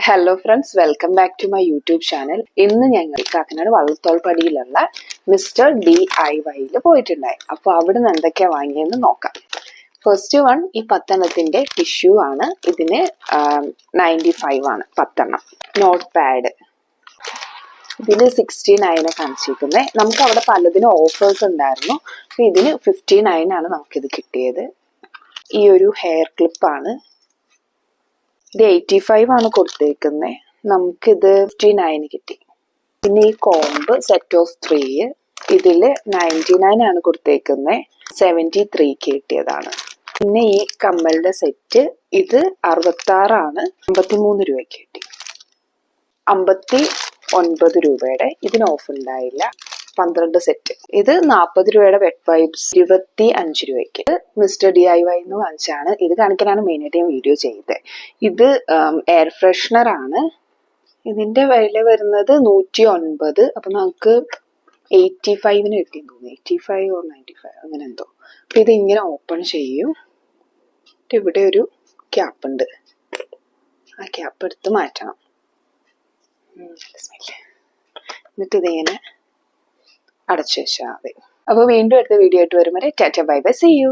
Hello friends, welcome back to my YouTube channel. ഇന്ന് ഞങ്ങൾ Kakkanad വള്ളത്തോൾപ്പടിയിലുള്ള mister DIYയിൽ പോയിട്ടുണ്ടായി. അപ്പോൾ അവിടെ നിന്ന് എന്തൊക്കെയാ വാങ്ങിയെന്ന് നോക്കാം. ഫസ്റ്റ് വൺ ഈ 10 ടിഷ്യൂ ആണ്. ഇതിന് 95 ആണ് 10. നോട്ട് പാഡ് ഇതിന് 69 കാണിച്ചിരിക്കുന്നത്. നമുക്ക് അവിടെ പലതിനും ഓഫേഴ്സ് ഉണ്ടായിരുന്നു. അപ്പൊ ഇതിന് 59 ആണ് നമുക്കിത് കിട്ടിയത്. ഈ ഒരു ഹെയർ ക്ലിപ്പാണ്. ഇത് 85 ആണ് കൊടുത്തേക്കുന്നത്. നമുക്കിത് 59 കിട്ടി. പിന്നെ ഈ കോംബ് സെറ്റ് ഓഫ് 3 ഇതില് 99 ആണ് കൊടുത്തേക്കുന്നത്. 73 കിട്ടിയതാണ്. പിന്നെ ഈ കമ്മലിന്റെ സെറ്റ് ഇത് 66 ആണ്. 53 രൂപയ്ക്ക് കിട്ടി. 59 രൂപയുടെ ഇതിന് ഓഫ് ഉണ്ടായില്ല. 12 സെറ്റ്. ഇത് 40 രൂപയുടെ വെറ്റ് വൈബ്സ് 25 രൂപയ്ക്ക് മിസ്റ്റർ DIY എന്ന് വാങ്ങിച്ചാണ്. ഇത് കാണിക്കാനാണ് മെയിനായിട്ട് ഞാൻ വീഡിയോ ചെയ്തത്. ഇത് എയർ ഫ്രഷ്നർ ആണ്. ഇതിന്റെ വില വരുന്നത് 109. അപ്പൊ നമുക്ക് 85 കിട്ടി തോന്നുന്നു. 85 or 95 അങ്ങനെ എന്തോ. അപ്പൊ ഇത് ഇങ്ങനെ ഓപ്പൺ ചെയ്യും. ഇവിടെ ഒരു ക്യാപ്പ് ഉണ്ട്. ആ ക്യാപ്പ് എടുത്ത് മാറ്റണം. എന്നിട്ട് ഇതിങ്ങനെ അടച്ചു വെച്ചാൽ മതി. അപ്പൊ വീണ്ടും അടുത്ത വീഡിയോ ആയിട്ട് വരും വരെ tata bye bye, see U.